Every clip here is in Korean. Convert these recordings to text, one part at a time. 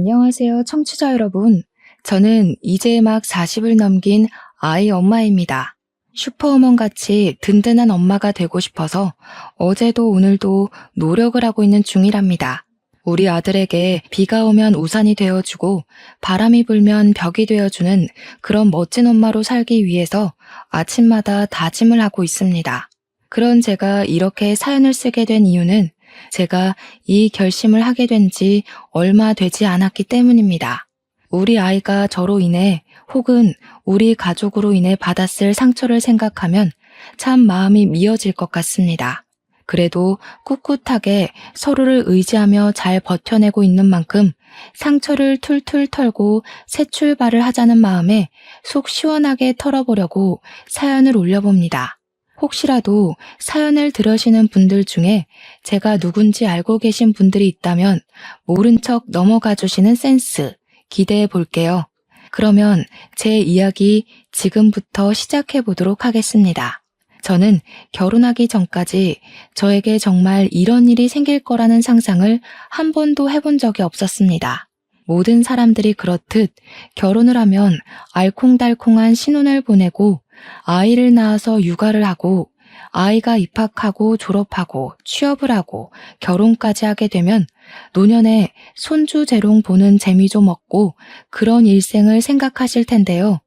안녕하세요, 청취자 여러분. 저는 이제 막 40을 넘긴 아이 엄마입니다. 슈퍼우먼 같이 든든한 엄마가 되고 싶어서 어제도 오늘도 노력을 하고 있는 중이랍니다. 우리 아들에게 비가 오면 우산이 되어주고 바람이 불면 벽이 되어주는 그런 멋진 엄마로 살기 위해서 아침마다 다짐을 하고 있습니다. 그런 제가 이렇게 사연을 쓰게 된 이유는 제가 이 결심을 하게 된 지 얼마 되지 않았기 때문입니다. 우리 아이가 저로 인해 혹은 우리 가족으로 인해 받았을 상처를 생각하면 참 마음이 미어질 것 같습니다. 그래도 꿋꿋하게 서로를 의지하며 잘 버텨내고 있는 만큼 상처를 툴툴 털고 새 출발을 하자는 마음에 속 시원하게 털어보려고 사연을 올려봅니다. 혹시라도 사연을 들으시는 분들 중에 제가 누군지 알고 계신 분들이 있다면 모른 척 넘어가 주시는 센스 기대해 볼게요. 그러면 제 이야기 지금부터 시작해 보도록 하겠습니다. 저는 결혼하기 전까지 저에게 정말 이런 일이 생길 거라는 상상을 한 번도 해본 적이 없었습니다. 모든 사람들이 그렇듯 결혼을 하면 알콩달콩한 신혼을 보내고 아이를 낳아서 육아를 하고 아이가 입학하고 졸업하고 취업을 하고 결혼까지 하게 되면 노년에 손주 재롱 보는 재미 좀 없고 그런 일생을 생각하실 텐데요.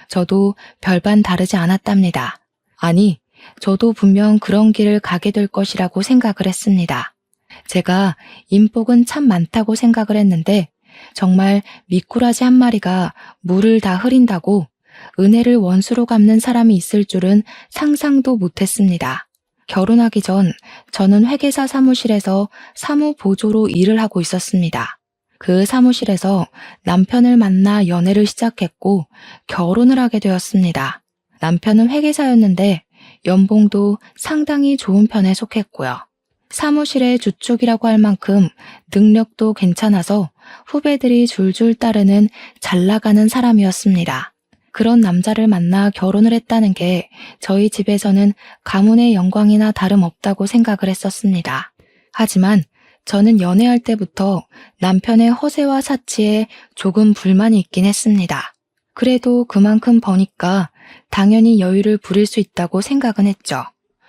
저도 별반 다르지 않았답니다. 아니, 저도 분명 그런 길을 가게 될 것이라고 생각을 했습니다. 제가 인복은 참 많다고 생각을 했는데 정말 미꾸라지 한 마리가 물을 다 흐린다고 은혜를 원수로 갚는 사람이 있을 줄은 상상도 못했습니다. 결혼하기 전 저는 회계사 사무실에서 사무보조로 일을 하고 있었습니다. 그 사무실에서 남편을 만나 연애를 시작했고 결혼을 하게 되었습니다. 남편은 회계사였는데 연봉도 상당히 좋은 편에 속했고요. 사무실의 주축이라고 할 만큼 능력도 괜찮아서 후배들이 줄줄 따르는 잘 나가는 사람이었습니다. 그런 남자를 만나 결혼을 했다는 게 저희 집에서는 가문의 영광이나 다름없다고 생각을 했었습니다. 하지만 저는 연애할 때부터 남편의 허세와 사치에 조금 불만이 있긴 했습니다. 그래도 그만큼 버니까 당연히 여유를 부릴 수 있다고 생각은 했죠.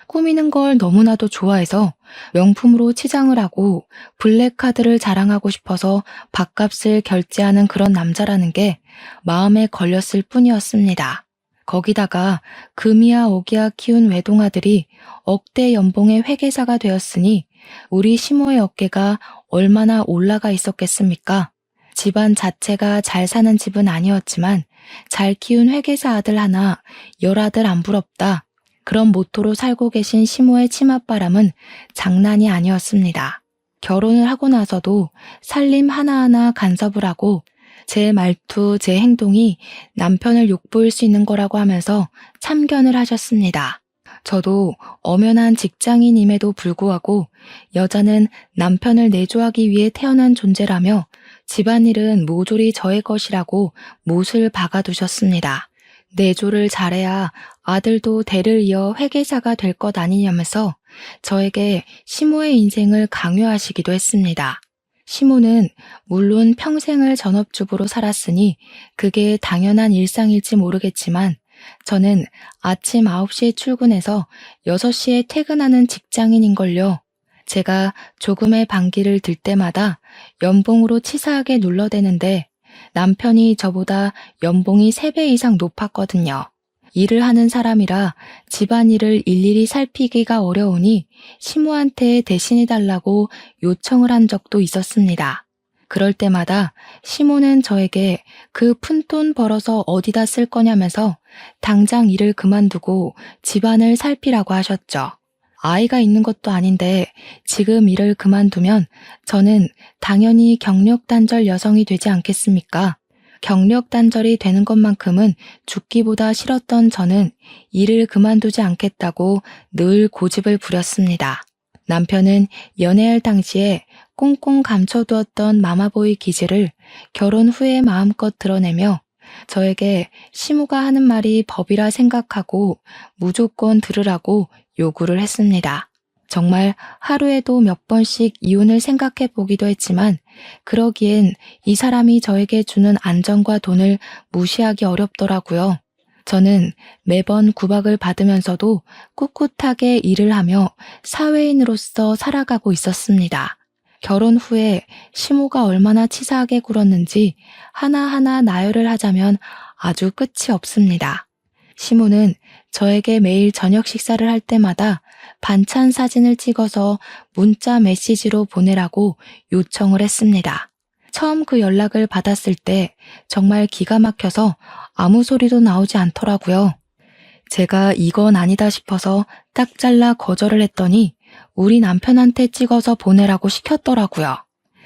꾸미는 걸 너무나도 좋아해서 명품으로 치장을 하고 블랙카드를 자랑하고 싶어서 밥값을 결제하는 그런 남자라는 게 마음에 걸렸을 뿐이었습니다. 거기다가 금이야 오기야 키운 외동아들이 억대 연봉의 회계사가 되었으니 우리 시모의 어깨가 얼마나 올라가 있었겠습니까? 집안 자체가 잘 사는 집은 아니었지만 잘 키운 회계사 아들 하나, 열아들 안 부럽다. 그런 모토로 살고 계신 시모의 치맛바람은 장난이 아니었습니다. 결혼을 하고 나서도 살림 하나하나 간섭을 하고 제 말투, 제 행동이 남편을 욕보일 수 있는 거라고 하면서 참견을 하셨습니다. 저도 엄연한 직장인임에도 불구하고 여자는 남편을 내조하기 위해 태어난 존재라며 집안일은 모조리 저의 것이라고 못을 박아두셨습니다. 내조를 잘해야 아들도 대를 이어 회계사가 될 것 아니냐면서 저에게 시모의 인생을 강요하시기도 했습니다. 시모는 물론 평생을 전업주부로 살았으니 그게 당연한 일상일지 모르겠지만 저는 아침 9시에 출근해서 6시에 퇴근하는 직장인인걸요. 제가 조금의 반기를 들 때마다 연봉으로 치사하게 눌러대는데 남편이 저보다 연봉이 3배 이상 높았거든요. 일을 하는 사람이라 집안일을 일일이 살피기가 어려우니 시모한테 대신해달라고 요청을 한 적도 있었습니다. 그럴 때마다 시모는 저에게 그 푼돈 벌어서 어디다 쓸 거냐면서 당장 일을 그만두고 집안을 살피라고 하셨죠. 아이가 있는 것도 아닌데 지금 일을 그만두면 저는 당연히 경력단절 여성이 되지 않겠습니까? 경력단절이 되는 것만큼은 죽기보다 싫었던 저는 일을 그만두지 않겠다고 늘 고집을 부렸습니다. 남편은 연애할 당시에 꽁꽁 감춰두었던 마마보이 기질을 결혼 후에 마음껏 드러내며 저에게 시모가 하는 말이 법이라 생각하고 무조건 들으라고 요구를 했습니다. 정말 하루에도 몇 번씩 이혼을 생각해 보기도 했지만 그러기엔 이 사람이 저에게 주는 안정과 돈을 무시하기 어렵더라고요. 저는 매번 구박을 받으면서도 꿋꿋하게 일을 하며 사회인으로서 살아가고 있었습니다. 결혼 후에 시모가 얼마나 치사하게 굴었는지 하나하나 나열을 하자면 아주 끝이 없습니다. 시모는 저에게 매일 저녁 식사를 할 때마다 반찬 사진을 찍어서 문자 메시지로 보내라고 요청을 했습니다. 처음 그 연락을 받았을 때 정말 기가 막혀서 아무 소리도 나오지 않더라고요. 제가 이건 아니다 싶어서 딱 잘라 거절을 했더니 우리 남편한테 찍어서 보내라고 시켰더라고요.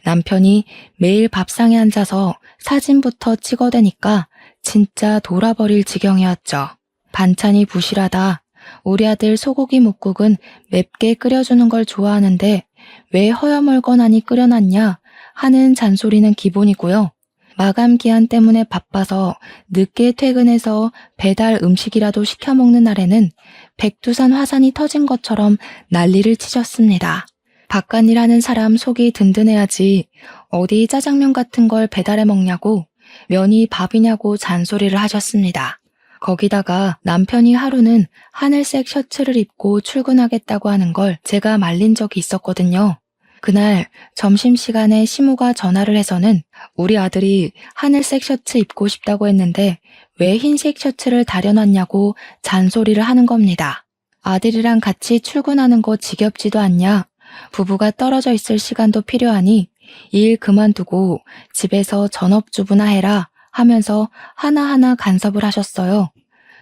남편이 매일 밥상에 앉아서 사진부터 찍어대니까 진짜 돌아버릴 지경이었죠. 반찬이 부실하다. 우리 아들 소고기 뭇국은 맵게 끓여주는 걸 좋아하는데 왜 허여멀건하니 끓여놨냐 하는 잔소리는 기본이고요. 마감 기한 때문에 바빠서 늦게 퇴근해서 배달 음식이라도 시켜 먹는 날에는 백두산 화산이 터진 것처럼 난리를 치셨습니다. 바깥일 하는 사람 속이 든든해야지 어디 짜장면 같은 걸 배달해 먹냐고 면이 밥이냐고 잔소리를 하셨습니다. 거기다가 남편이 하루는 하늘색 셔츠를 입고 출근하겠다고 하는 걸 제가 말린 적이 있었거든요. 그날 점심시간에 시모가 전화를 해서는 우리 아들이 하늘색 셔츠 입고 싶다고 했는데 왜 흰색 셔츠를 다려놨냐고 잔소리를 하는 겁니다. 아들이랑 같이 출근하는 거 지겹지도 않냐? 부부가 떨어져 있을 시간도 필요하니 일 그만두고 집에서 전업주부나 해라 하면서 하나하나 간섭을 하셨어요.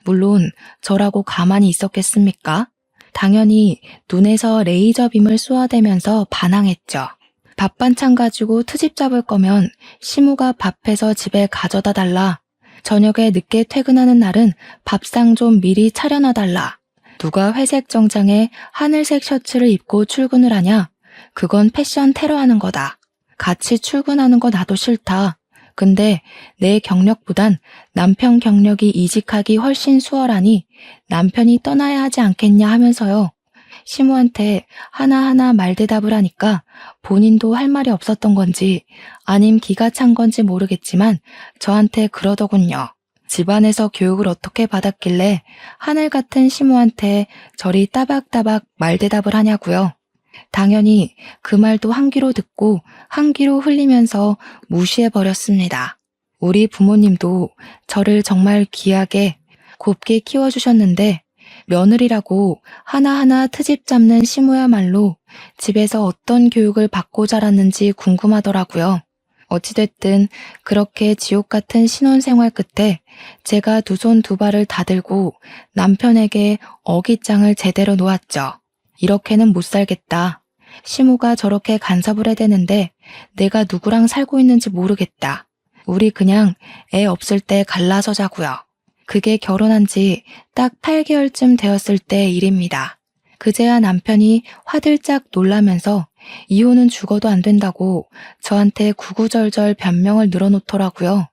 물론 저라고 가만히 있었겠습니까? 당연히 눈에서 레이저빔을 쏘아대면서 반항했죠. 밥 반찬 가지고 트집 잡을 거면 시모가 밥해서 집에 가져다 달라. 저녁에 늦게 퇴근하는 날은 밥상 좀 미리 차려놔 달라. 누가 회색 정장에 하늘색 셔츠를 입고 출근을 하냐? 그건 패션 테러하는 거다. 같이 출근하는 거 나도 싫다. 근데 내 경력보단 남편 경력이 이직하기 훨씬 수월하니 남편이 떠나야 하지 않겠냐 하면서요. 시모한테 하나하나 말대답을 하니까 본인도 할 말이 없었던 건지 아님 기가 찬 건지 모르겠지만 저한테 그러더군요. 집안에서 교육을 어떻게 받았길래 하늘 같은 시모한테 저리 따박따박 말대답을 하냐고요. 당연히 그 말도 한 귀로 듣고 한 귀로 흘리면서 무시해버렸습니다. 우리 부모님도 저를 정말 귀하게 곱게 키워주셨는데 며느리라고 하나하나 트집 잡는 시모야말로 집에서 어떤 교육을 받고 자랐는지 궁금하더라고요. 어찌됐든 그렇게 지옥 같은 신혼생활 끝에 제가 두 손 두 발을 다 들고 남편에게 어깃장을 제대로 놓았죠. 이렇게는 못 살겠다. 시모가 저렇게 간섭을 해대는데 내가 누구랑 살고 있는지 모르겠다. 우리 그냥 애 없을 때 갈라서 자고요. 그게 결혼한 지 딱 8개월쯤 되었을 때 일입니다. 그제야 남편이 화들짝 놀라면서 이혼은 죽어도 안 된다고 저한테 구구절절 변명을 늘어놓더라고요.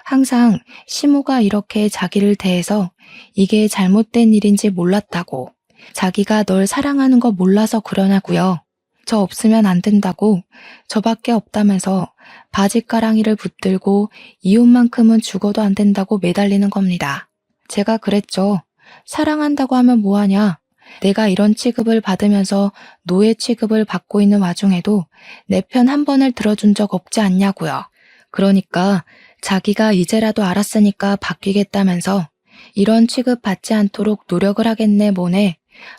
항상 시모가 이렇게 자기를 대해서 이게 잘못된 일인지 몰랐다고, 자기가 널 사랑하는 거 몰라서 그러냐고요. 저 없으면 안 된다고, 저밖에 없다면서 바짓가랑이를 붙들고 이혼만큼은 죽어도 안 된다고 매달리는 겁니다. 제가 그랬죠. 사랑한다고 하면 뭐하냐. 내가 이런 취급을 받으면서 노예 취급을 받고 있는 와중에도 내 편 한 번을 들어준 적 없지 않냐고요. 그러니까 자기가 이제라도 알았으니까 바뀌겠다면서 이런 취급 받지 않도록 노력을 하겠네 뭐네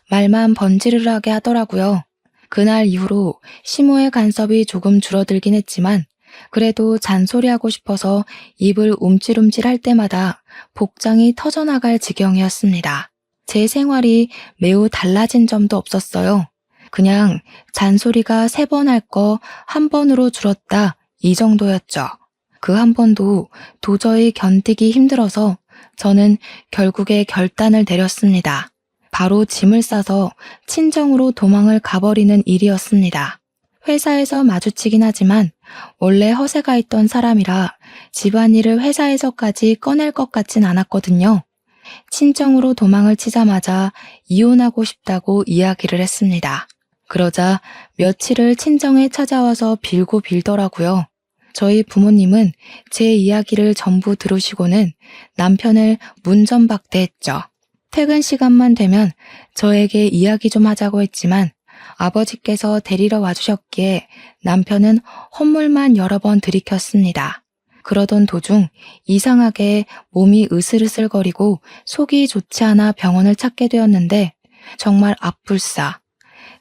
말만 번지르르하게 하더라고요. 그날 이후로 시모의 간섭이 조금 줄어들긴 했지만 그래도 잔소리하고 싶어서 입을 움찔움찔 할 때마다 복장이 터져나갈 지경이었습니다. 제 생활이 매우 달라진 점도 없었어요. 그냥 잔소리가 3번 할 거 1번으로 줄었다 이 정도였죠. 그 한 번도 도저히 견디기 힘들어서 저는 결국에 결단을 내렸습니다. 바로 짐을 싸서 친정으로 도망을 가버리는 일이었습니다. 회사에서 마주치긴 하지만 원래 허세가 있던 사람이라 집안일을 회사에서까지 꺼낼 것 같진 않았거든요. 친정으로 도망을 치자마자 이혼하고 싶다고 이야기를 했습니다. 그러자 며칠을 친정에 찾아와서 빌고 빌더라고요. 저희 부모님은 제 이야기를 전부 들으시고는 남편을 문전박대했죠. 퇴근 시간만 되면 저에게 이야기 좀 하자고 했지만 아버지께서 데리러 와주셨기에 남편은 헛물만 여러 번 들이켰습니다. 그러던 도중 이상하게 몸이 으슬으슬거리고 속이 좋지 않아 병원을 찾게 되었는데 정말 앞불싸.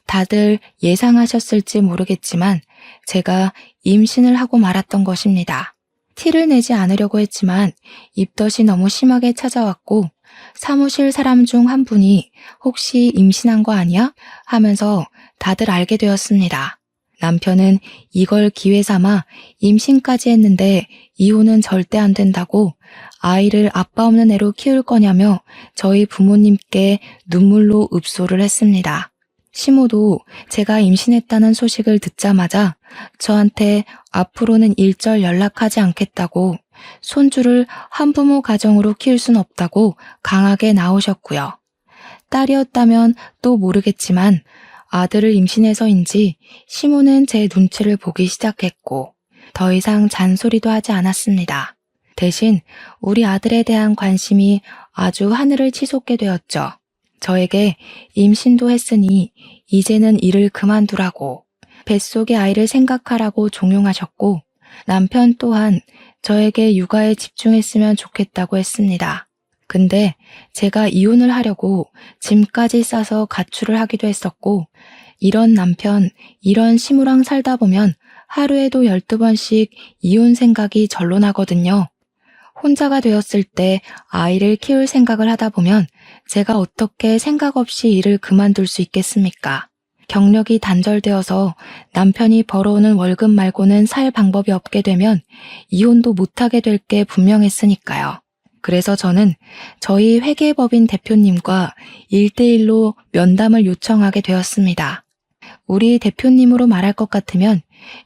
다들 예상하셨을지 모르겠지만 제가 임신을 하고 말았던 것입니다. 티를 내지 않으려고 했지만 입덧이 너무 심하게 찾아왔고 사무실 사람 중 한 분이 혹시 임신한 거 아니야? 하면서 다들 알게 되었습니다. 남편은 이걸 기회 삼아 임신까지 했는데 이혼은 절대 안 된다고 아이를 아빠 없는 애로 키울 거냐며 저희 부모님께 눈물로 읍소를 했습니다. 시모도 제가 임신했다는 소식을 듣자마자 저한테 앞으로는 일절 연락하지 않겠다고 손주를 한부모 가정으로 키울 순 없다고 강하게 나오셨고요. 딸이었다면 또 모르겠지만 아들을 임신해서인지 시모는 제 눈치를 보기 시작했고 더 이상 잔소리도 하지 않았습니다. 대신 우리 아들에 대한 관심이 아주 하늘을 치솟게 되었죠. 저에게 임신도 했으니 이제는 일을 그만두라고 뱃속의 아이를 생각하라고 종용하셨고 남편 또한 저에게 육아에 집중했으면 좋겠다고 했습니다. 근데 제가 이혼을 하려고 짐까지 싸서 가출을 하기도 했었고 이런 남편, 이런 시무랑 살다 보면 하루에도 12번씩 이혼 생각이 절로 나거든요. 혼자가 되었을 때 아이를 키울 생각을 하다 보면 제가 어떻게 생각 없이 일을 그만둘 수 있겠습니까? 경력이 단절되어서 남편이 벌어오는 월급 말고는 살 방법이 없게 되면 이혼도 못하게 될 게 분명했으니까요. 그래서 저는 저희 회계법인 대표님과 1대1로 면담을 요청하게 되었습니다. 우리 대표님으로 말할 것 같으면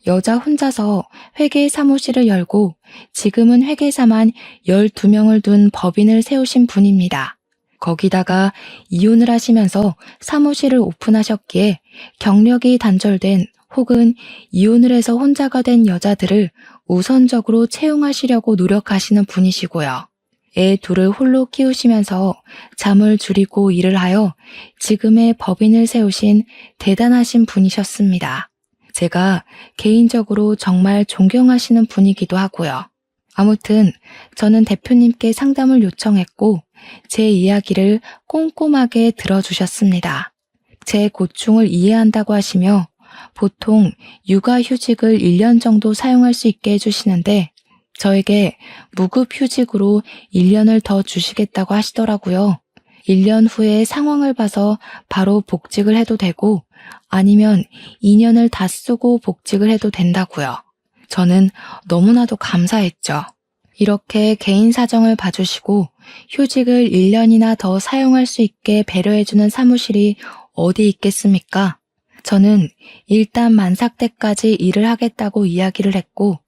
여자 혼자서 회계 사무실을 열고 지금은 회계사만 12명을 둔 법인을 세우신 분입니다. 거기다가 이혼을 하시면서 사무실을 오픈하셨기에 경력이 단절된 혹은 이혼을 해서 혼자가 된 여자들을 우선적으로 채용하시려고 노력하시는 분이시고요. 애 둘을 홀로 키우시면서 잠을 줄이고 일을 하여 지금의 법인을 세우신 대단하신 분이셨습니다. 제가 개인적으로 정말 존경하시는 분이기도 하고요. 아무튼 저는 대표님께 상담을 요청했고 제 이야기를 꼼꼼하게 들어주셨습니다. 제 고충을 이해한다고 하시며 보통 육아휴직을 1년 정도 사용할 수 있게 해주시는데 저에게 무급휴직으로 1년을 더 주시겠다고 하시더라고요. 1년 후에 상황을 봐서 바로 복직을 해도 되고 아니면 2년을 다 쓰고 복직을 해도 된다고요. 저는 너무나도 감사했죠. 이렇게 개인 사정을 봐주시고 휴직을 1년이나 더 사용할 수 있게 배려해주는 사무실이 어디 있겠습니까? 저는 일단 만삭 때까지 일을 하겠다고 이야기를 했고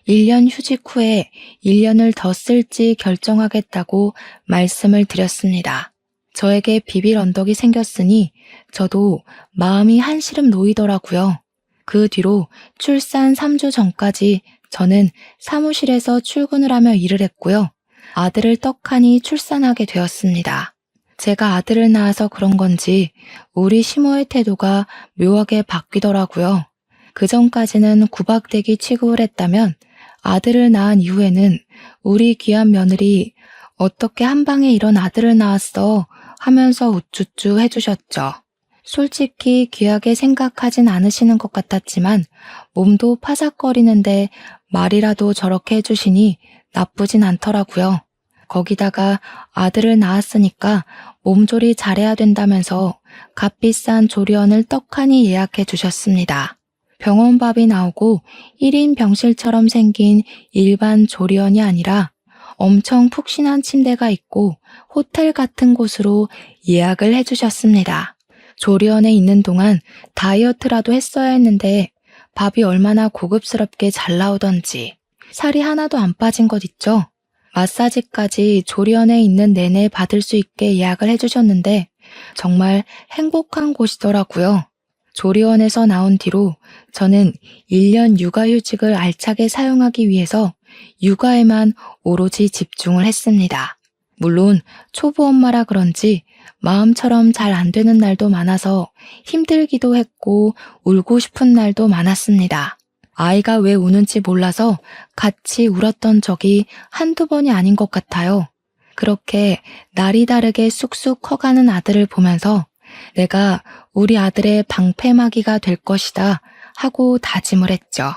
1년 휴직 후에 1년을 더 쓸지 결정하겠다고 말씀을 드렸습니다. 저에게 비빌 언덕이 생겼으니 저도 마음이 한시름 놓이더라고요. 그 뒤로 출산 3주 전까지 저는 사무실에서 출근을 하며 일을 했고요. 아들을 떡하니 출산하게 되었습니다. 제가 아들을 낳아서 그런 건지 우리 시모의 태도가 묘하게 바뀌더라고요. 그 전까지는 구박대기 취급을 했다면 아들을 낳은 이후에는 우리 귀한 며느리 어떻게 한 방에 이런 아들을 낳았어 하면서 우쭈쭈 해주셨죠. 솔직히 귀하게 생각하진 않으시는 것 같았지만 몸도 파삭거리는데 말이라도 저렇게 해주시니 나쁘진 않더라고요. 거기다가 아들을 낳았으니까 몸조리 잘해야 된다면서 값비싼 조리원을 떡하니 예약해 주셨습니다. 병원밥이 나오고 1인 병실처럼 생긴 일반 조리원이 아니라 엄청 푹신한 침대가 있고 호텔 같은 곳으로 예약을 해주셨습니다. 조리원에 있는 동안 다이어트라도 했어야 했는데 밥이 얼마나 고급스럽게 잘 나오던지 살이 하나도 안 빠진 것 있죠? 마사지까지 조리원에 있는 내내 받을 수 있게 예약을 해주셨는데 정말 행복한 곳이더라고요. 조리원에서 나온 뒤로 저는 1년 육아휴직을 알차게 사용하기 위해서 육아에만 오로지 집중을 했습니다. 물론 초보 엄마라 그런지 마음처럼 잘 안 되는 날도 많아서 힘들기도 했고 울고 싶은 날도 많았습니다. 아이가 왜 우는지 몰라서 같이 울었던 적이 한두 번이 아닌 것 같아요. 그렇게 날이 다르게 쑥쑥 커가는 아들을 보면서 내가 우리 아들의 방패막이가 될 것이다 하고 다짐을 했죠.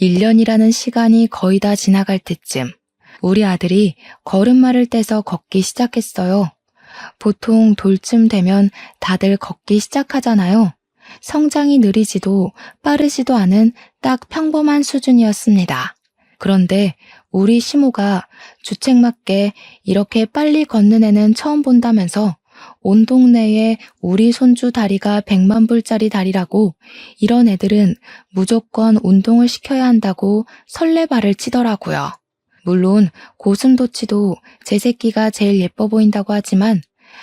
1년이라는 시간이 거의 다 지나갈 때쯤 우리 아들이 걸음마를 떼서 걷기 시작했어요. 보통 돌쯤 되면 다들 걷기 시작하잖아요. 성장이 느리지도 빠르지도 않은 딱 평범한 수준이었습니다. 그런데 우리 시모가 주책맞게 이렇게 빨리 걷는 애는 처음 본다면서 온 동네에 우리 손주 다리가 100만 불짜리 다리라고 이런 애들은 무조건 운동을 시켜야 한다고 설레발을 치더라고요. 물론 고슴도치도 제 새끼가 제일 예뻐 보인다고 하지만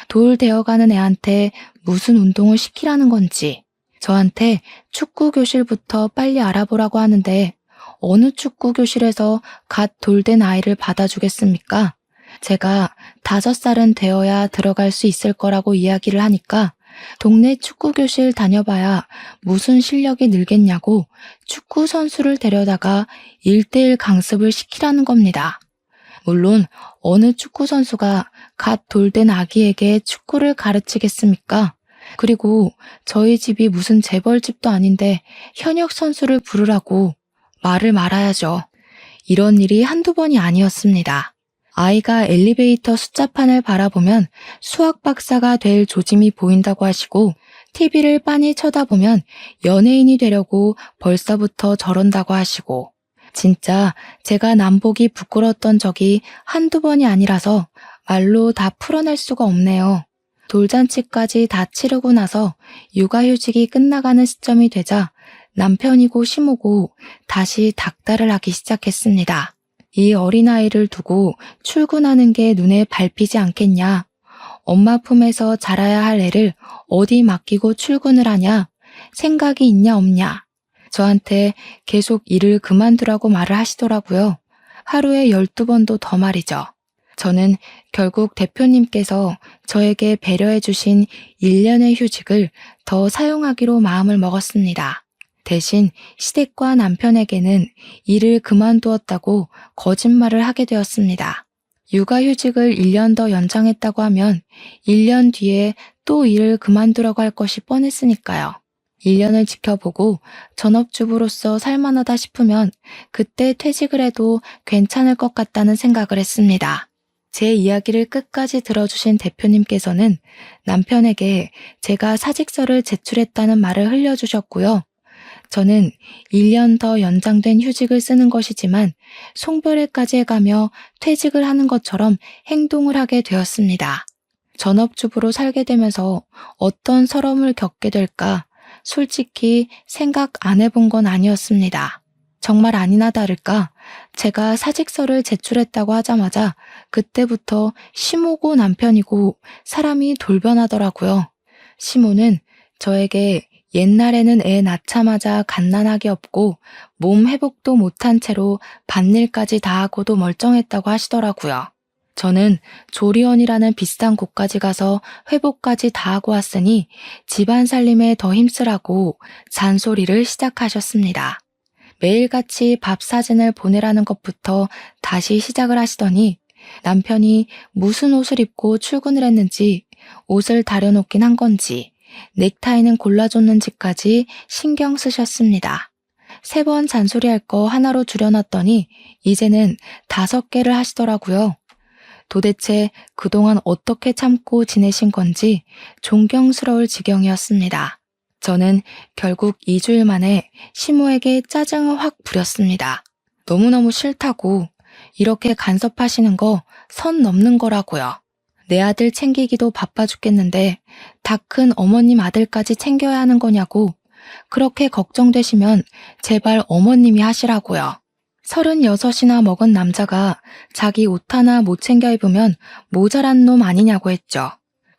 돌 되어가는 애한테 무슨 운동을 시키라는 건지 저한테 축구 교실부터 빨리 알아보라고 하는데 어느 축구 교실에서 갓 돌된 아이를 받아주겠습니까? 제가 5살은 되어야 들어갈 수 있을 거라고 이야기를 하니까 동네 축구 교실 다녀봐야 무슨 실력이 늘겠냐고 축구 선수를 데려다가 1대1 강습을 시키라는 겁니다. 물론 어느 축구 선수가 갓 돌된 아기에게 축구를 가르치겠습니까? 그리고 저희 집이 무슨 재벌집도 아닌데 현역 선수를 부르라고 말을 말아야죠. 이런 일이 한두 번이 아니었습니다. 아이가 엘리베이터 숫자판을 바라보면 수학 박사가 될 조짐이 보인다고 하시고 TV를 빤히 쳐다보면 연예인이 되려고 벌써부터 저런다고 하시고 진짜 제가 남보기 부끄러웠던 적이 한두 번이 아니라서 말로 다 풀어낼 수가 없네요. 돌잔치까지 다 치르고 나서 육아휴직이 끝나가는 시점이 되자 남편이고 시모고 다시 닥달을 하기 시작했습니다. 이 어린아이를 두고 출근하는 게 눈에 밟히지 않겠냐. 엄마 품에서 자라야 할 애를 어디 맡기고 출근을 하냐. 생각이 있냐 없냐. 저한테 계속 일을 그만두라고 말을 하시더라고요. 하루에 12번도 더 말이죠. 저는 결국 대표님께서 저에게 배려해 주신 1년의 휴직을 더 사용하기로 마음을 먹었습니다. 대신 시댁과 남편에게는 일을 그만두었다고 거짓말을 하게 되었습니다. 육아휴직을 1년 더 연장했다고 하면 1년 뒤에 또 일을 그만두라고 할 것이 뻔했으니까요. 1년을 지켜보고 전업주부로서 살만하다 싶으면 그때 퇴직을 해도 괜찮을 것 같다는 생각을 했습니다. 제 이야기를 끝까지 들어주신 대표님께서는 남편에게 제가 사직서를 제출했다는 말을 흘려주셨고요. 저는 1년 더 연장된 휴직을 쓰는 것이지만 송별회까지 해가며 퇴직을 하는 것처럼 행동을 하게 되었습니다. 전업주부로 살게 되면서 어떤 서러움을 겪게 될까 솔직히 생각 안 해본 건 아니었습니다. 정말 아니나 다를까 제가 사직서를 제출했다고 하자마자 그때부터 시모고 남편이고 사람이 돌변하더라고요. 시모는 저에게 옛날에는 애 낳자마자 갓난아기 없고 몸 회복도 못한 채로 밭일까지 다 하고도 멀쩡했다고 하시더라고요. 저는 조리원이라는 비싼 곳까지 가서 회복까지 다 하고 왔으니 집안 살림에 더 힘쓰라고 잔소리를 시작하셨습니다. 매일같이 밥 사진을 보내라는 것부터 다시 시작을 하시더니 남편이 무슨 옷을 입고 출근을 했는지 옷을 다려놓긴 한 건지 넥타이는 골라줬는지까지 신경 쓰셨습니다. 3번 잔소리할 거 하나로 줄여놨더니 이제는 5개를 하시더라고요. 도대체 그동안 어떻게 참고 지내신 건지 존경스러울 지경이었습니다. 저는 결국 2주일 만에 시모에게 짜증을 확 부렸습니다. 너무너무 싫다고 이렇게 간섭하시는 거 선 넘는 거라고요. 내 아들 챙기기도 바빠 죽겠는데 다 큰 어머님 아들까지 챙겨야 하는 거냐고 그렇게 걱정되시면 제발 어머님이 하시라고요. 36이나 먹은 남자가 자기 옷 하나 못 챙겨 입으면 모자란 놈 아니냐고 했죠.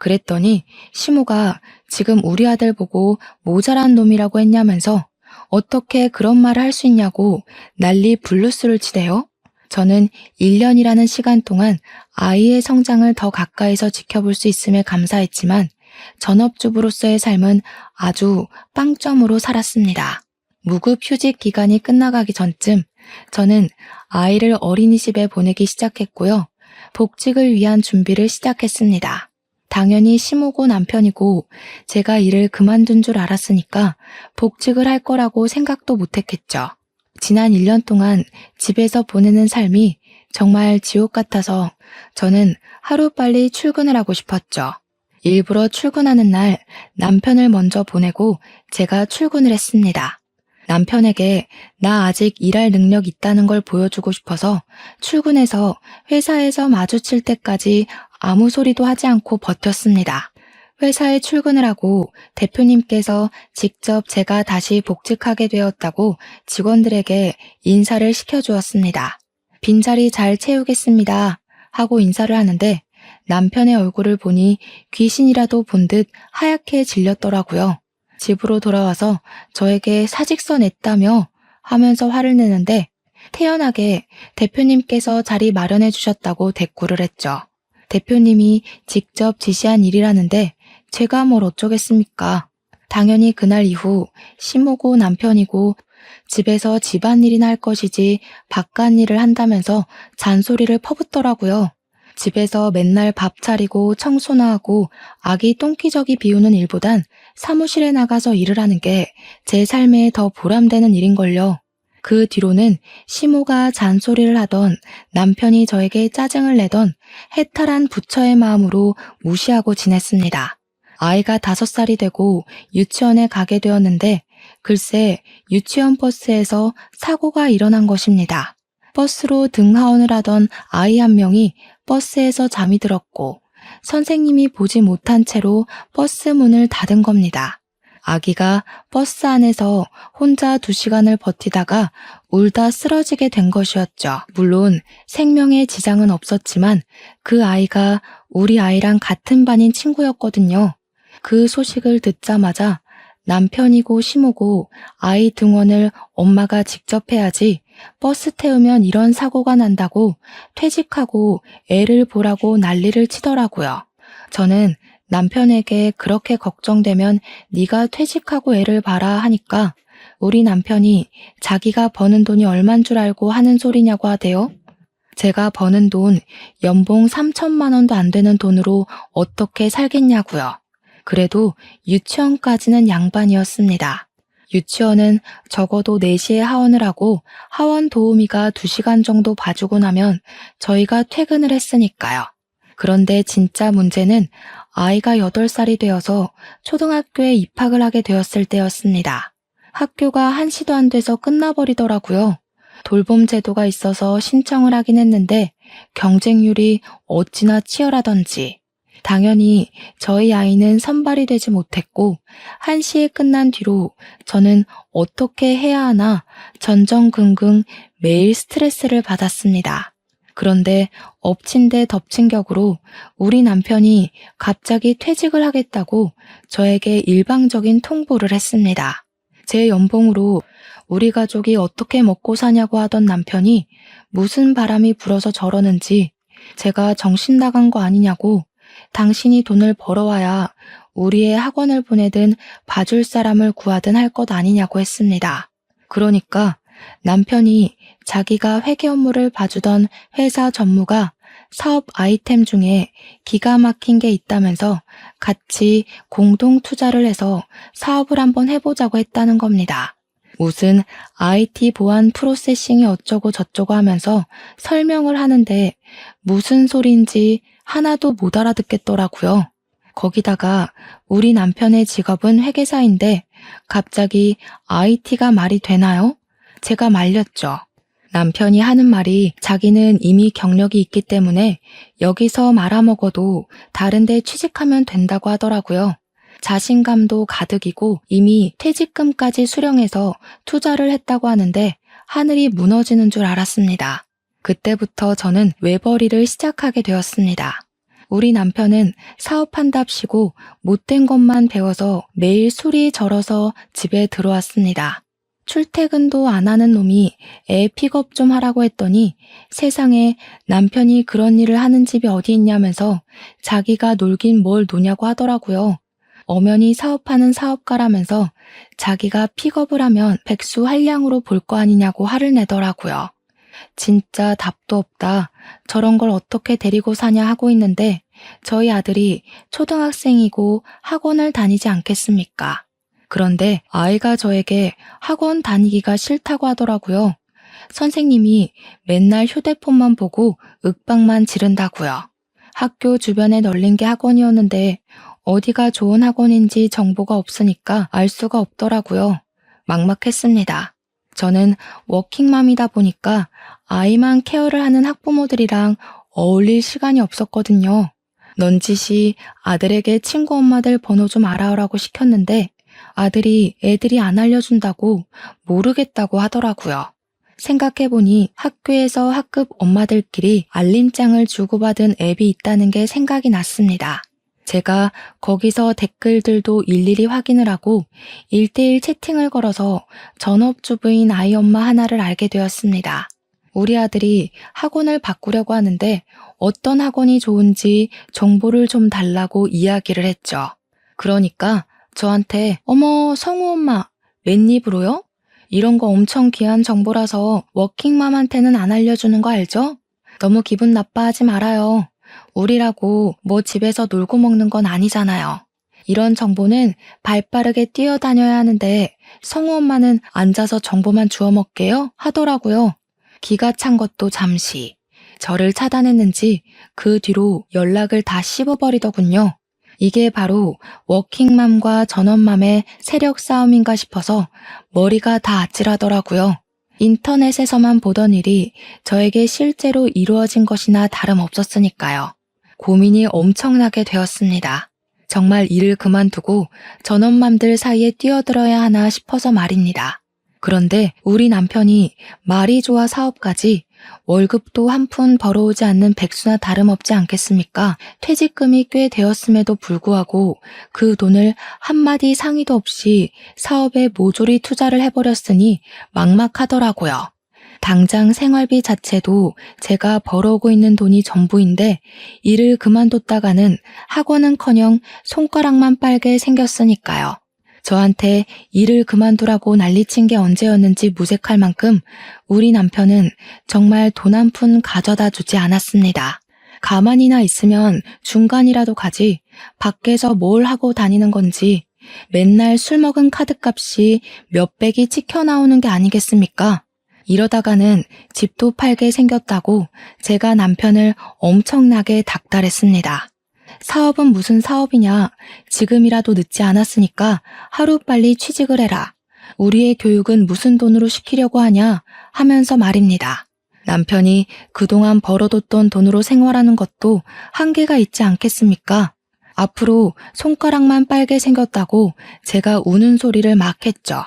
그랬더니 시모가 지금 우리 아들 보고 모자란 놈이라고 했냐면서 어떻게 그런 말을 할 수 있냐고 난리 블루스를 치대요. 저는 1년이라는 시간 동안 아이의 성장을 더 가까이서 지켜볼 수 있음에 감사했지만 전업주부로서의 삶은 아주 빵점으로 살았습니다. 무급 휴직 기간이 끝나가기 전쯤 저는 아이를 어린이집에 보내기 시작했고요. 복직을 위한 준비를 시작했습니다. 당연히 시모고 남편이고 제가 일을 그만둔 줄 알았으니까 복직을 할 거라고 생각도 못했겠죠. 지난 1년 동안 집에서 보내는 삶이 정말 지옥 같아서 저는 하루빨리 출근을 하고 싶었죠. 일부러 출근하는 날 남편을 먼저 보내고 제가 출근을 했습니다. 남편에게 나 아직 일할 능력 있다는 걸 보여주고 싶어서 출근해서 회사에서 마주칠 때까지 아무 소리도 하지 않고 버텼습니다. 회사에 출근을 하고 대표님께서 직접 제가 다시 복직하게 되었다고 직원들에게 인사를 시켜주었습니다. 빈자리 잘 채우겠습니다 하고 인사를 하는데 남편의 얼굴을 보니 귀신이라도 본 듯 하얗게 질렸더라고요. 집으로 돌아와서 저에게 사직서 냈다며 하면서 화를 내는데 태연하게 대표님께서 자리 마련해 주셨다고 대꾸를 했죠. 대표님이 직접 지시한 일이라는데 제가 뭘 어쩌겠습니까? 당연히 그날 이후 시모고 남편이고 집에서 집안일이나 할 것이지 바깥일을 한다면서 잔소리를 퍼붓더라고요. 집에서 맨날 밥 차리고 청소나 하고 아기 똥기저귀 비우는 일보단 사무실에 나가서 일을 하는 게 제 삶에 더 보람되는 일인걸요. 그 뒤로는 시모가 잔소리를 하던 남편이 저에게 짜증을 내던 해탈한 부처의 마음으로 무시하고 지냈습니다. 아이가 5살이 되고 유치원에 가게 되었는데 글쎄 유치원 버스에서 사고가 일어난 것입니다. 버스로 등하원을 하던 아이 한 명이 버스에서 잠이 들었고 선생님이 보지 못한 채로 버스 문을 닫은 겁니다. 아기가 버스 안에서 혼자 2시간을 버티다가 울다 쓰러지게 된 것이었죠. 물론 생명에 지장은 없었지만 그 아이가 우리 아이랑 같은 반인 친구였거든요. 그 소식을 듣자마자 남편이고 시모고 아이 등원을 엄마가 직접 해야지 버스 태우면 이런 사고가 난다고 퇴직하고 애를 보라고 난리를 치더라고요. 저는 남편에게 그렇게 걱정되면 네가 퇴직하고 애를 봐라 하니까 우리 남편이 자기가 버는 돈이 얼만 줄 알고 하는 소리냐고 하대요. 제가 버는 돈 연봉 3천만 원도 안 되는 돈으로 어떻게 살겠냐고요. 그래도 유치원까지는 양반이었습니다. 유치원은 적어도 4시에 하원을 하고 하원 도우미가 2시간 정도 봐주고 나면 저희가 퇴근을 했으니까요. 그런데 진짜 문제는 아이가 8살이 되어서 초등학교에 입학을 하게 되었을 때였습니다. 학교가 1시도 안 돼서 끝나버리더라고요. 돌봄 제도가 있어서 신청을 하긴 했는데 경쟁률이 어찌나 치열하던지. 당연히 저희 아이는 선발이 되지 못했고 1시에 끝난 뒤로 저는 어떻게 해야 하나 전전긍긍 매일 스트레스를 받았습니다. 그런데 엎친 데 덮친 격으로 우리 남편이 갑자기 퇴직을 하겠다고 저에게 일방적인 통보를 했습니다. 제 연봉으로 우리 가족이 어떻게 먹고 사냐고 하던 남편이 무슨 바람이 불어서 저러는지 제가 정신 나간 거 아니냐고 당신이 돈을 벌어와야 우리의 학원을 보내든 봐줄 사람을 구하든 할 것 아니냐고 했습니다. 그러니까 남편이 자기가 회계 업무를 봐주던 회사 전무가 사업 아이템 중에 기가 막힌 게 있다면서 같이 공동 투자를 해서 사업을 한번 해보자고 했다는 겁니다. 무슨 IT 보안 프로세싱이 어쩌고 저쩌고 하면서 설명을 하는데 무슨 소린지 하나도 못 알아듣겠더라고요. 거기다가 우리 남편의 직업은 회계사인데 갑자기 IT가 말이 되나요? 제가 말렸죠. 남편이 하는 말이 자기는 이미 경력이 있기 때문에 여기서 말아먹어도 다른 데 취직하면 된다고 하더라고요. 자신감도 가득이고 이미 퇴직금까지 수령해서 투자를 했다고 하는데 하늘이 무너지는 줄 알았습니다. 그때부터 저는 외벌이를 시작하게 되었습니다. 우리 남편은 사업한답시고 못된 것만 배워서 매일 술이 절어서 집에 들어왔습니다. 출퇴근도 안 하는 놈이 애 픽업 좀 하라고 했더니 세상에 남편이 그런 일을 하는 집이 어디 있냐면서 자기가 놀긴 뭘 노냐고 하더라고요. 엄연히 사업하는 사업가라면서 자기가 픽업을 하면 백수 한량으로 볼 거 아니냐고 화를 내더라고요. 진짜 답도 없다. 저런 걸 어떻게 데리고 사냐 하고 있는데 저희 아들이 초등학생이고 학원을 다니지 않겠습니까? 그런데 아이가 저에게 학원 다니기가 싫다고 하더라고요. 선생님이 맨날 휴대폰만 보고 윽박만 지른다고요. 학교 주변에 널린 게 학원이었는데 어디가 좋은 학원인지 정보가 없으니까 알 수가 없더라고요. 막막했습니다. 저는 워킹맘이다 보니까 아이만 케어를 하는 학부모들이랑 어울릴 시간이 없었거든요. 넌지시 아들에게 친구 엄마들 번호 좀 알아오라고 시켰는데 아들이 애들이 안 알려준다고 모르겠다고 하더라고요. 생각해보니 학교에서 학급 엄마들끼리 알림장을 주고받은 앱이 있다는 게 생각이 났습니다. 제가 거기서 댓글들도 일일이 확인을 하고 1대1 채팅을 걸어서 전업주부인 아이 엄마 하나를 알게 되었습니다. 우리 아들이 학원을 바꾸려고 하는데 어떤 학원이 좋은지 정보를 좀 달라고 이야기를 했죠. 그러니까 저한테 어머 성우 엄마 웬입으로요? 이런 거 엄청 귀한 정보라서 워킹맘한테는 안 알려주는 거 알죠? 너무 기분 나빠하지 말아요. 우리라고 뭐 집에서 놀고 먹는 건 아니잖아요. 이런 정보는 발빠르게 뛰어다녀야 하는데 성우 엄마는 앉아서 정보만 주워 먹게요? 하더라고요. 기가 찬 것도 잠시. 저를 차단했는지 그 뒤로 연락을 다 씹어버리더군요. 이게 바로 워킹맘과 전업맘의 세력 싸움인가 싶어서 머리가 다 아찔하더라고요. 인터넷에서만 보던 일이 저에게 실제로 이루어진 것이나 다름없었으니까요. 고민이 엄청나게 되었습니다. 정말 일을 그만두고 전업맘들 사이에 뛰어들어야 하나 싶어서 말입니다. 그런데 우리 남편이 말이 좋아 사업까지 월급도 한 푼 벌어오지 않는 백수나 다름없지 않겠습니까? 퇴직금이 꽤 되었음에도 불구하고 그 돈을 한마디 상의도 없이 사업에 모조리 투자를 해버렸으니 막막하더라고요. 당장 생활비 자체도 제가 벌어오고 있는 돈이 전부인데 일을 그만뒀다가는 학원은커녕 손가락만 빨게 생겼으니까요. 저한테 일을 그만두라고 난리친 게 언제였는지 무색할 만큼 우리 남편은 정말 돈 한 푼 가져다 주지 않았습니다. 가만히나 있으면 중간이라도 가지 밖에서 뭘 하고 다니는 건지 맨날 술 먹은 카드값이 몇백이 찍혀 나오는 게 아니겠습니까? 이러다가는 집도 팔게 생겼다고 제가 남편을 엄청나게 닥달했습니다. 사업은 무슨 사업이냐. 지금이라도 늦지 않았으니까 하루빨리 취직을 해라. 우리의 교육은 무슨 돈으로 시키려고 하냐 하면서 말입니다. 남편이 그동안 벌어뒀던 돈으로 생활하는 것도 한계가 있지 않겠습니까? 앞으로 손가락만 빨게 생겼다고 제가 우는 소리를 막 했죠.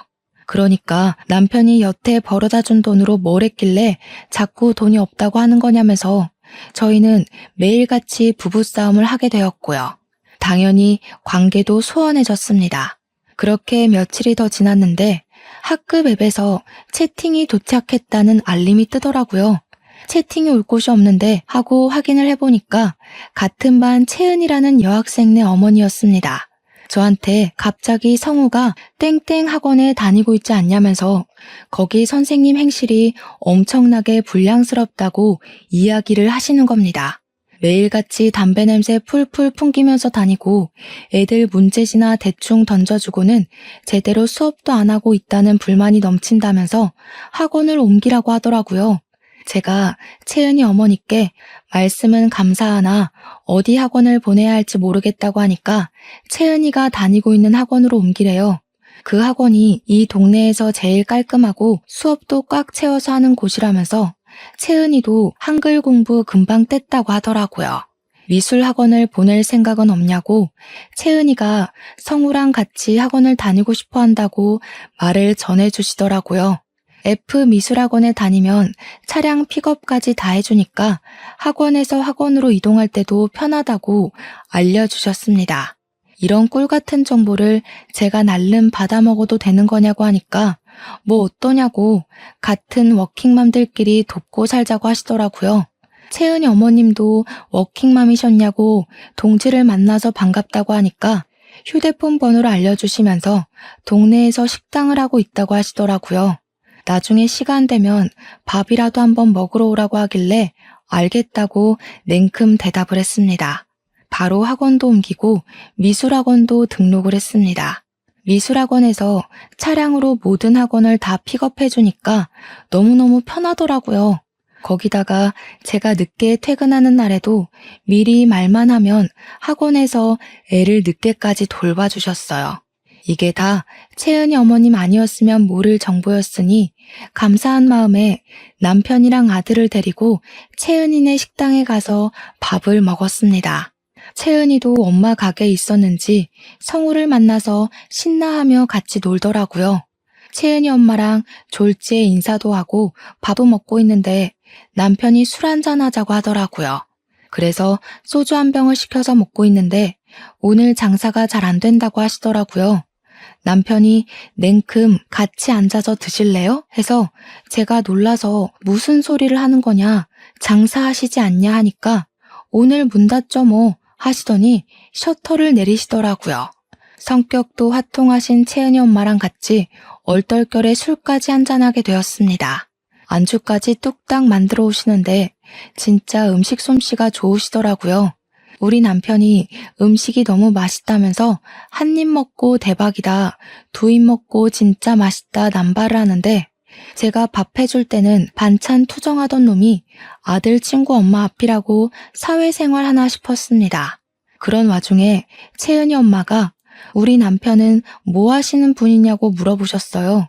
그러니까 남편이 여태 벌어다 준 돈으로 뭘 했길래 자꾸 돈이 없다고 하는 거냐면서 저희는 매일같이 부부싸움을 하게 되었고요. 당연히 관계도 소원해졌습니다. 그렇게 며칠이 더 지났는데 학급 앱에서 채팅이 도착했다는 알림이 뜨더라고요. 채팅이 올 곳이 없는데 하고 확인을 해보니까 같은 반 채은이라는 여학생네 어머니였습니다. 저한테 갑자기 성우가 땡땡 학원에 다니고 있지 않냐면서 거기 선생님 행실이 엄청나게 불량스럽다고 이야기를 하시는 겁니다. 매일같이 담배 냄새 풀풀 풍기면서 다니고 애들 문제지나 대충 던져주고는 제대로 수업도 안 하고 있다는 불만이 넘친다면서 학원을 옮기라고 하더라고요. 제가 채은이 어머니께 말씀은 감사하나 어디 학원을 보내야 할지 모르겠다고 하니까 채은이가 다니고 있는 학원으로 옮기래요. 그 학원이 이 동네에서 제일 깔끔하고 수업도 꽉 채워서 하는 곳이라면서 채은이도 한글 공부 금방 뗐다고 하더라고요. 미술 학원을 보낼 생각은 없냐고 채은이가 성우랑 같이 학원을 다니고 싶어 한다고 말을 전해주시더라고요. F 미술학원에 다니면 차량 픽업까지 다 해주니까 학원에서 학원으로 이동할 때도 편하다고 알려주셨습니다. 이런 꿀 같은 정보를 제가 날름 받아먹어도 되는 거냐고 하니까 뭐 어떠냐고 같은 워킹맘들끼리 돕고 살자고 하시더라고요. 채은이 어머님도 워킹맘이셨냐고 동지를 만나서 반갑다고 하니까 휴대폰 번호를 알려주시면서 동네에서 식당을 하고 있다고 하시더라고요. 나중에 시간 되면 밥이라도 한번 먹으러 오라고 하길래 알겠다고 냉큼 대답을 했습니다. 바로 학원도 옮기고 미술학원도 등록을 했습니다. 미술학원에서 차량으로 모든 학원을 다 픽업해주니까 너무너무 편하더라고요. 거기다가 제가 늦게 퇴근하는 날에도 미리 말만 하면 학원에서 애를 늦게까지 돌봐주셨어요. 이게 다 채은이 어머님 아니었으면 모를 정보였으니 감사한 마음에 남편이랑 아들을 데리고 채은이네 식당에 가서 밥을 먹었습니다. 채은이도 엄마 가게에 있었는지 성우를 만나서 신나하며 같이 놀더라고요. 채은이 엄마랑 졸지에 인사도 하고 밥도 먹고 있는데 남편이 술 한잔 하자고 하더라고요. 그래서 소주 한 병을 시켜서 먹고 있는데 오늘 장사가 잘 안 된다고 하시더라고요. 남편이 냉큼 같이 앉아서 드실래요? 해서 제가 놀라서 무슨 소리를 하는 거냐, 장사하시지 않냐 하니까 오늘 문 닫죠 뭐 하시더니 셔터를 내리시더라고요. 성격도 화통하신 채은이 엄마랑 같이 얼떨결에 술까지 한잔하게 되었습니다. 안주까지 뚝딱 만들어 오시는데 진짜 음식 솜씨가 좋으시더라고요. 우리 남편이 음식이 너무 맛있다면서 한 입 먹고 대박이다, 두 입 먹고 진짜 맛있다 남발을 하는데 제가 밥 해줄 때는 반찬 투정하던 놈이 아들 친구 엄마 앞이라고 사회생활 하나 싶었습니다. 그런 와중에 채은이 엄마가 우리 남편은 뭐 하시는 분이냐고 물어보셨어요.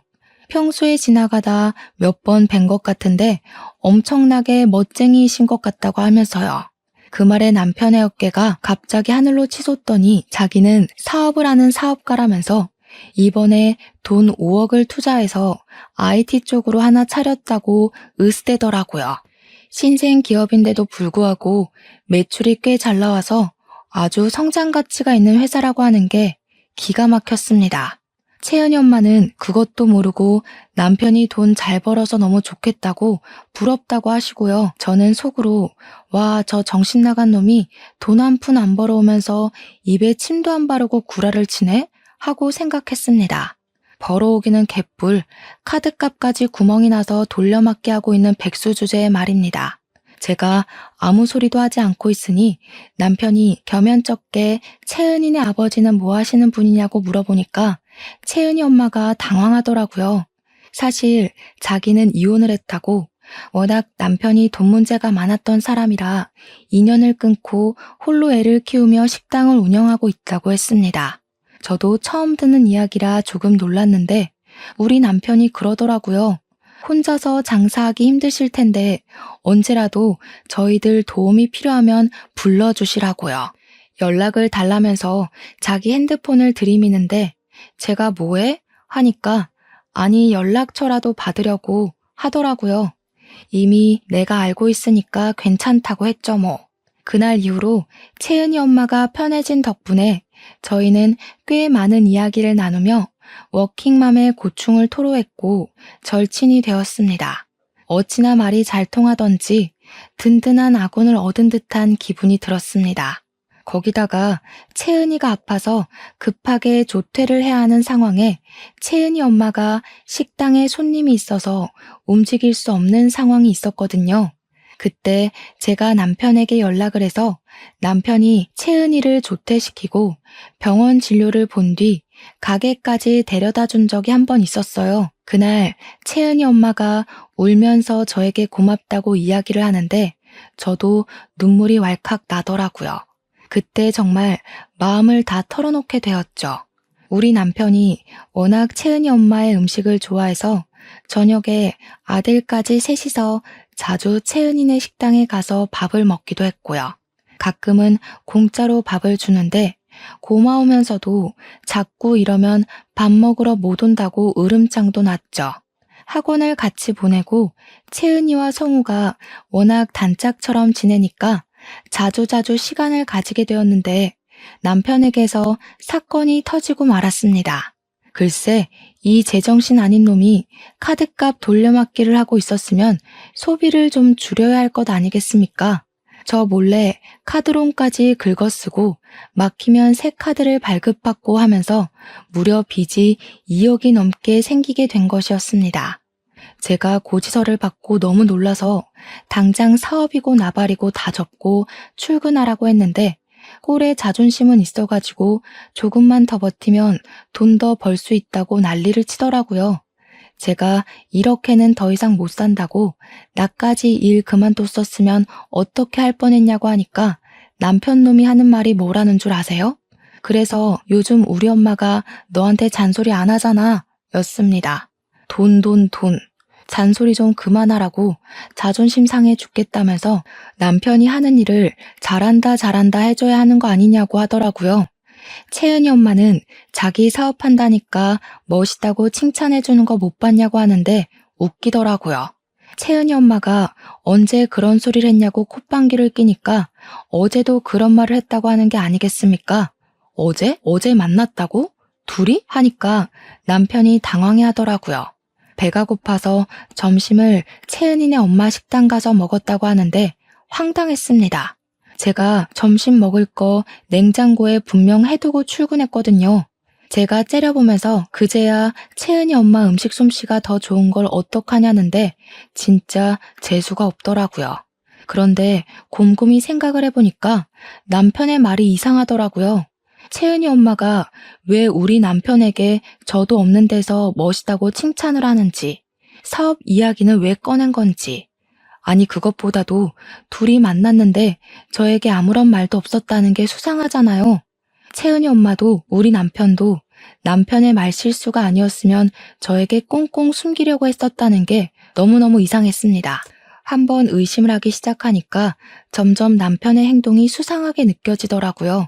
평소에 지나가다 몇 번 뵌 것 같은데 엄청나게 멋쟁이이신 것 같다고 하면서요. 그 말에 남편의 어깨가 갑자기 하늘로 치솟더니 자기는 사업을 하는 사업가라면서 이번에 돈 5억을 투자해서 IT 쪽으로 하나 차렸다고 으스대더라고요. 신생 기업인데도 불구하고 매출이 꽤 잘 나와서 아주 성장 가치가 있는 회사라고 하는 게 기가 막혔습니다. 채은이 엄마는 그것도 모르고 남편이 돈 잘 벌어서 너무 좋겠다고 부럽다고 하시고요. 저는 속으로 와, 저 정신 나간 놈이 돈 한 푼 안 벌어오면서 입에 침도 안 바르고 구라를 치네? 하고 생각했습니다. 벌어오기는 개뿔, 카드값까지 구멍이 나서 돌려막기 하고 있는 백수 주제의 말입니다. 제가 아무 소리도 하지 않고 있으니 남편이 겸연쩍게 채은이네 아버지는 뭐 하시는 분이냐고 물어보니까 채은이 엄마가 당황하더라고요. 사실 자기는 이혼을 했다고, 워낙 남편이 돈 문제가 많았던 사람이라 인연을 끊고 홀로 애를 키우며 식당을 운영하고 있다고 했습니다. 저도 처음 듣는 이야기라 조금 놀랐는데 우리 남편이 그러더라고요. 혼자서 장사하기 힘드실 텐데 언제라도 저희들 도움이 필요하면 불러주시라고요. 연락을 달라면서 자기 핸드폰을 들이미는데 제가 뭐해? 하니까 아니 연락처라도 받으려고 하더라고요. 이미 내가 알고 있으니까 괜찮다고 했죠 뭐. 그날 이후로 채은이 엄마가 편해진 덕분에 저희는 꽤 많은 이야기를 나누며 워킹맘의 고충을 토로했고 절친이 되었습니다. 어찌나 말이 잘 통하던지 든든한 아군을 얻은 듯한 기분이 들었습니다. 거기다가 채은이가 아파서 급하게 조퇴를 해야 하는 상황에 채은이 엄마가 식당에 손님이 있어서 움직일 수 없는 상황이 있었거든요. 그때 제가 남편에게 연락을 해서 남편이 채은이를 조퇴시키고 병원 진료를 본 뒤 가게까지 데려다 준 적이 한 번 있었어요. 그날 채은이 엄마가 울면서 저에게 고맙다고 이야기를 하는데 저도 눈물이 왈칵 나더라고요. 그때 정말 마음을 다 털어놓게 되었죠. 우리 남편이 워낙 채은이 엄마의 음식을 좋아해서 저녁에 아들까지 셋이서 자주 채은이네 식당에 가서 밥을 먹기도 했고요. 가끔은 공짜로 밥을 주는데 고마우면서도 자꾸 이러면 밥 먹으러 못 온다고 으름장도 났죠. 학원을 같이 보내고 채은이와 성우가 워낙 단짝처럼 지내니까 자주자주 시간을 가지게 되었는데 남편에게서 사건이 터지고 말았습니다. 글쎄, 이 제정신 아닌 놈이 카드값 돌려막기를 하고 있었으면 소비를 좀 줄여야 할 것 아니겠습니까? 저 몰래 카드론까지 긁어쓰고 막히면 새 카드를 발급받고 하면서 무려 빚이 2억이 넘게 생기게 된 것이었습니다. 제가 고지서를 받고 너무 놀라서 당장 사업이고 나발이고 다 접고 출근하라고 했는데 꼴에 자존심은 있어가지고 조금만 더 버티면 돈 더 벌 수 있다고 난리를 치더라고요. 제가 이렇게는 더 이상 못 산다고 나까지 일 그만뒀었으면 어떻게 할 뻔했냐고 하니까 남편 놈이 하는 말이 뭐라는 줄 아세요? 그래서 요즘 우리 엄마가 너한테 잔소리 안 하잖아 였습니다. 돈. 잔소리 좀 그만하라고 자존심 상해 죽겠다면서 남편이 하는 일을 잘한다 해줘야 하는 거 아니냐고 하더라고요. 채은이 엄마는 자기 사업한다니까 멋있다고 칭찬해주는 거 못 봤냐고 하는데 웃기더라고요. 채은이 엄마가 언제 그런 소리를 했냐고 콧방귀를 끼니까 어제도 그런 말을 했다고 하는 게 아니겠습니까? 어제? 어제 만났다고? 둘이? 하니까 남편이 당황해 하더라고요. 배가 고파서 점심을 채은이네 엄마 식당 가서 먹었다고 하는데 황당했습니다. 제가 점심 먹을 거 냉장고에 분명 해두고 출근했거든요. 제가 째려보면서 그제야 채은이 엄마 음식 솜씨가 더 좋은 걸 어떡하냐는데 진짜 재수가 없더라고요. 그런데 곰곰이 생각을 해보니까 남편의 말이 이상하더라고요. 채은이 엄마가 왜 우리 남편에게 저도 없는 데서 멋있다고 칭찬을 하는지, 사업 이야기는 왜 꺼낸 건지, 아니 그것보다도 둘이 만났는데 저에게 아무런 말도 없었다는 게 수상하잖아요. 채은이 엄마도 우리 남편도 남편의 말실수가 아니었으면 저에게 꽁꽁 숨기려고 했었다는 게 너무너무 이상했습니다. 한번 의심을 하기 시작하니까 점점 남편의 행동이 수상하게 느껴지더라고요.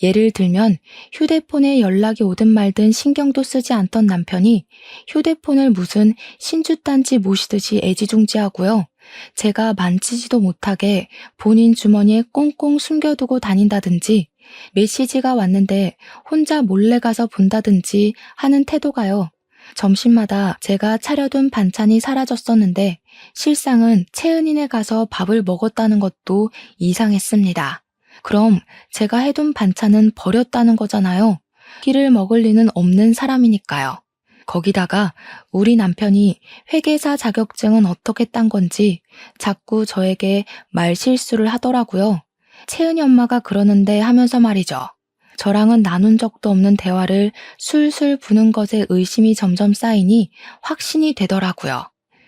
예를 들면 휴대폰에 연락이 오든 말든 신경도 쓰지 않던 남편이 휴대폰을 무슨 신주단지 모시듯이 애지중지하고요. 제가 만지지도 못하게 본인 주머니에 꽁꽁 숨겨두고 다닌다든지 메시지가 왔는데 혼자 몰래 가서 본다든지 하는 태도가요. 점심마다 제가 차려둔 반찬이 사라졌었는데 실상은 채은이네 가서 밥을 먹었다는 것도 이상했습니다. 그럼 제가 해둔 반찬은 버렸다는 거잖아요. 끼를 먹을 리는 없는 사람이니까요. 거기다가 우리 남편이 회계사 자격증은 어떻게 딴 건지 자꾸 저에게 말실수를 하더라고요. 채은이 엄마가 그러는데 하면서 말이죠. 저랑은 나눈 적도 없는 대화를 술술 부는 것에 의심이 점점 쌓이니 확신이 되더라고요.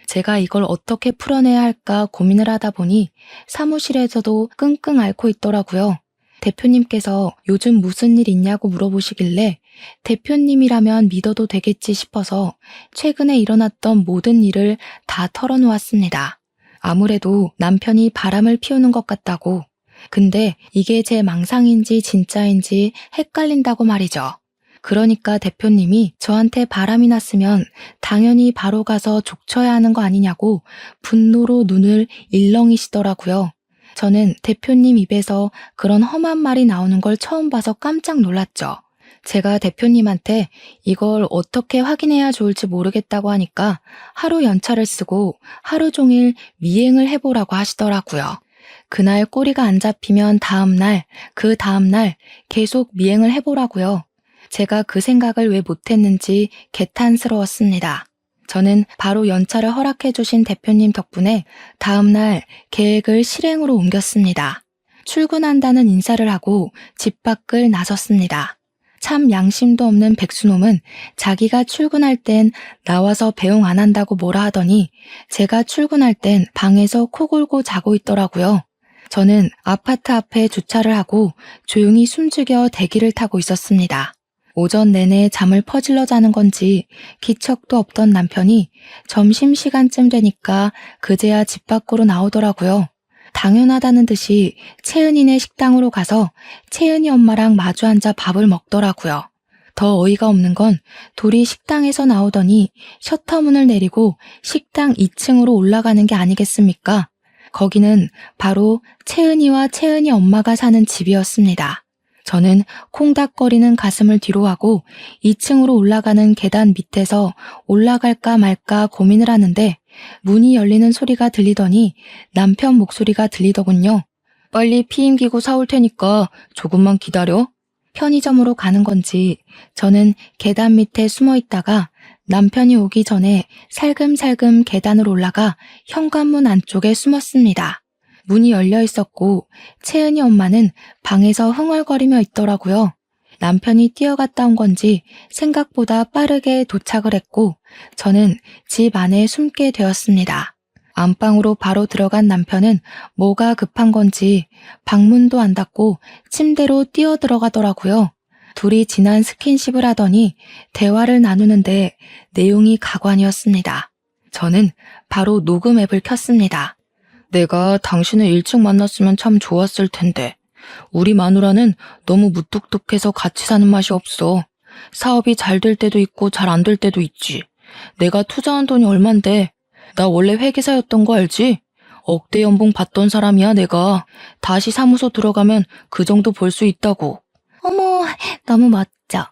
제가 이걸 어떻게 풀어내야 할까 고민을 하다 보니 사무실에서도 끙끙 앓고 있더라고요. 대표님께서 요즘 무슨 일 있냐고 물어보시길래 대표님이라면 믿어도 되겠지 싶어서 최근에 일어났던 모든 일을 다 털어놓았습니다. 아무래도 남편이 바람을 피우는 것 같다고. 근데 이게 제 망상인지 진짜인지 헷갈린다고 말이죠. 그러니까 대표님이 저한테 바람이 났으면 당연히 바로 가서 족쳐야 하는 거 아니냐고 분노로 눈을 일렁이시더라고요. 저는 대표님 입에서 그런 험한 말이 나오는 걸 처음 봐서 깜짝 놀랐죠. 제가 대표님한테 이걸 어떻게 확인해야 좋을지 모르겠다고 하니까 하루 연차를 쓰고 하루 종일 미행을 해보라고 하시더라고요. 그날 꼬리가 안 잡히면 다음날, 그 다음날 계속 미행을 해보라고요. 제가 그 생각을 왜 못했는지 개탄스러웠습니다. 저는 바로 연차를 허락해 주신 대표님 덕분에 다음날 계획을 실행으로 옮겼습니다. 출근한다는 인사를 하고 집 밖을 나섰습니다. 참 양심도 없는 백수놈은 자기가 출근할 땐 나와서 배웅 안 한다고 뭐라 하더니 제가 출근할 땐 방에서 코 골고 자고 있더라고요. 저는 아파트 앞에 주차를 하고 조용히 숨죽여 대기를 타고 있었습니다. 오전 내내 잠을 퍼질러 자는 건지 기척도 없던 남편이 점심시간쯤 되니까 그제야 집 밖으로 나오더라고요. 당연하다는 듯이 채은이네 식당으로 가서 채은이 엄마랑 마주 앉아 밥을 먹더라고요. 더 어이가 없는 건 둘이 식당에서 나오더니 셔터문을 내리고 식당 2층으로 올라가는 게 아니겠습니까? 거기는 바로 채은이와 채은이 엄마가 사는 집이었습니다. 저는 콩닥거리는 가슴을 뒤로하고 2층으로 올라가는 계단 밑에서 올라갈까 말까 고민을 하는데 문이 열리는 소리가 들리더니 남편 목소리가 들리더군요. 빨리 피임기구 사올 테니까 조금만 기다려. 편의점으로 가는 건지 저는 계단 밑에 숨어 있다가 남편이 오기 전에 살금살금 계단을 올라가 현관문 안쪽에 숨었습니다. 문이 열려 있었고 채은이 엄마는 방에서 흥얼거리며 있더라고요. 남편이 뛰어갔다 온 건지 생각보다 빠르게 도착을 했고 저는 집 안에 숨게 되었습니다. 안방으로 바로 들어간 남편은 뭐가 급한 건지 방문도 안 닫고 침대로 뛰어 들어가더라고요. 둘이 진한 스킨십을 하더니 대화를 나누는데 내용이 가관이었습니다. 저는 바로 녹음 앱을 켰습니다. 내가 당신을 일찍 만났으면 참 좋았을 텐데 우리 마누라는 너무 무뚝뚝해서 같이 사는 맛이 없어. 사업이 잘 될 때도 있고 잘 안 될 때도 있지. 내가 투자한 돈이 얼만데. 나 원래 회계사였던 거 알지? 억대 연봉 받던 사람이야 내가. 다시 사무소 들어가면 그 정도 벌 수 있다고. 어머, 너무 멋져.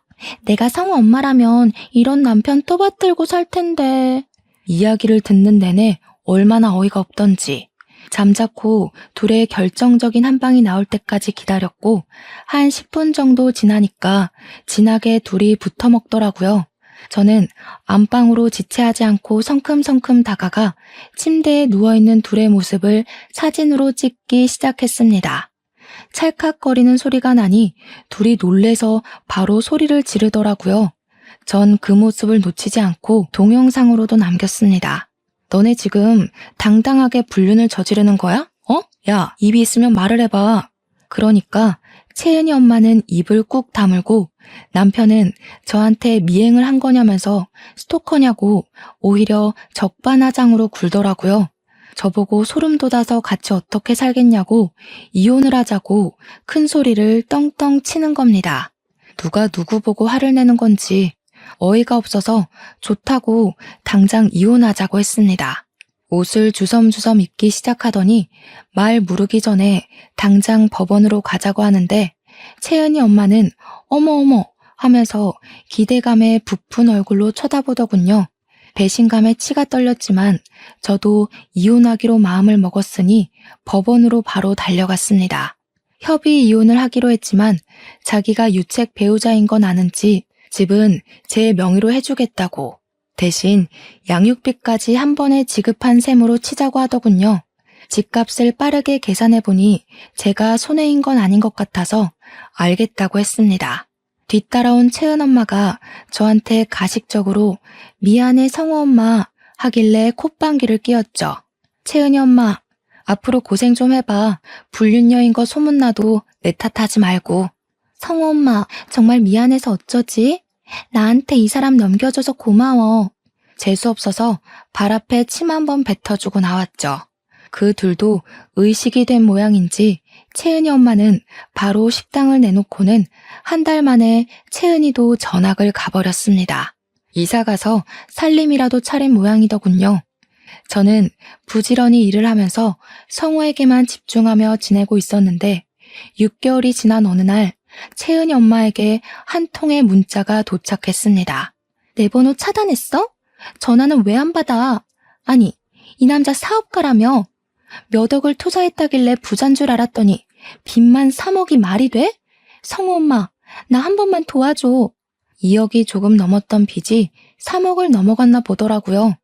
내가 성우 엄마라면 이런 남편 또 받들고 살 텐데. 이야기를 듣는 내내 얼마나 어이가 없던지. 잠자코 둘의 결정적인 한 방이 나올 때까지 기다렸고 한 10분 정도 지나니까 진하게 둘이 붙어 먹더라고요. 저는 안방으로 지체하지 않고 성큼성큼 다가가 침대에 누워있는 둘의 모습을 사진으로 찍기 시작했습니다. 찰칵거리는 소리가 나니 둘이 놀래서 바로 소리를 지르더라고요. 전 그 모습을 놓치지 않고 동영상으로도 남겼습니다. 너네 지금 당당하게 불륜을 저지르는 거야? 야, 입이 있으면 말을 해봐. 그러니까 채은이 엄마는 입을 꾹 다물고 남편은 저한테 미행을 한 거냐면서 스토커냐고 오히려 적반하장으로 굴더라고요. 저보고 소름 돋아서 같이 어떻게 살겠냐고 이혼을 하자고 큰 소리를 떵떵 치는 겁니다. 누가 누구 보고 화를 내는 건지 어이가 없어서 좋다고 당장 이혼하자고 했습니다. 옷을 주섬주섬 입기 시작하더니 말 무르기 전에 당장 법원으로 가자고 하는데 채은이 엄마는 어머어머 하면서 기대감에 부푼 얼굴로 쳐다보더군요. 배신감에 치가 떨렸지만 저도 이혼하기로 마음을 먹었으니 법원으로 바로 달려갔습니다. 협의 이혼을 하기로 했지만 자기가 유책 배우자인 건 아는지 집은 제 명의로 해주겠다고 대신 양육비까지 한 번에 지급한 셈으로 치자고 하더군요. 집값을 빠르게 계산해보니 제가 손해인 건 아닌 것 같아서 알겠다고 했습니다. 뒤따라온 채은 엄마가 저한테 가식적으로 미안해 성우 엄마 하길래 콧방귀를 뀌었죠. 채은이 엄마, 앞으로 고생 좀 해봐. 불륜녀인 거 소문나도 내 탓하지 말고. 성우 엄마, 정말 미안해서 어쩌지? 나한테 이 사람 넘겨줘서 고마워. 재수없어서 발 앞에 침 한 번 뱉어주고 나왔죠. 그 둘도 의식이 된 모양인지 채은이 엄마는 바로 식당을 내놓고는 한 달 만에 채은이도 전학을 가버렸습니다. 이사가서 살림이라도 차린 모양이더군요. 저는 부지런히 일을 하면서 성우에게만 집중하며 지내고 있었는데 6개월이 지난 어느 날 채은이 엄마에게 한 통의 문자가 도착했습니다. 내 번호 차단했어? 전화는 왜 안 받아? 아니, 이 남자 사업가라며? 몇 억을 투자했다길래 부자인 줄 알았더니 빚만 3억이 말이 돼? 성우 엄마, 나 한 번만 도와줘. 2억이 조금 넘었던 빚이 3억을 넘어갔나 보더라고요.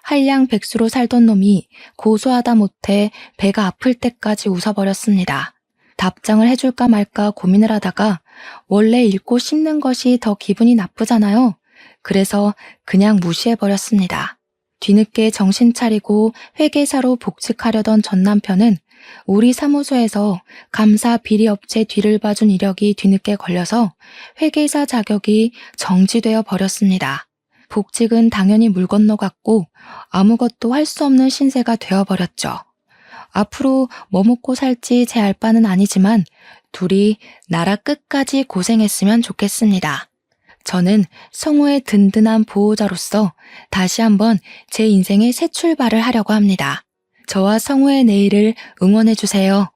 한량백수로 살던 놈이 고소하다 못해 배가 아플 때까지 웃어버렸습니다. 답장을 해줄까 말까 고민을 하다가 원래 읽고 씹는 것이 더 기분이 나쁘잖아요. 그래서 그냥 무시해버렸습니다. 뒤늦게 정신 차리고 회계사로 복직하려던 전 남편은 우리 사무소에서 감사 비리 업체 뒤를 봐준 이력이 뒤늦게 걸려서 회계사 자격이 정지되어 버렸습니다. 복직은 당연히 물 건너갔고 아무것도 할 수 없는 신세가 되어버렸죠. 앞으로 뭐 먹고 살지 제 알 바는 아니지만 둘이 나라 끝까지 고생했으면 좋겠습니다. 저는 성우의 든든한 보호자로서 다시 한번 제 인생의 새 출발을 하려고 합니다. 저와 성우의 내일을 응원해주세요.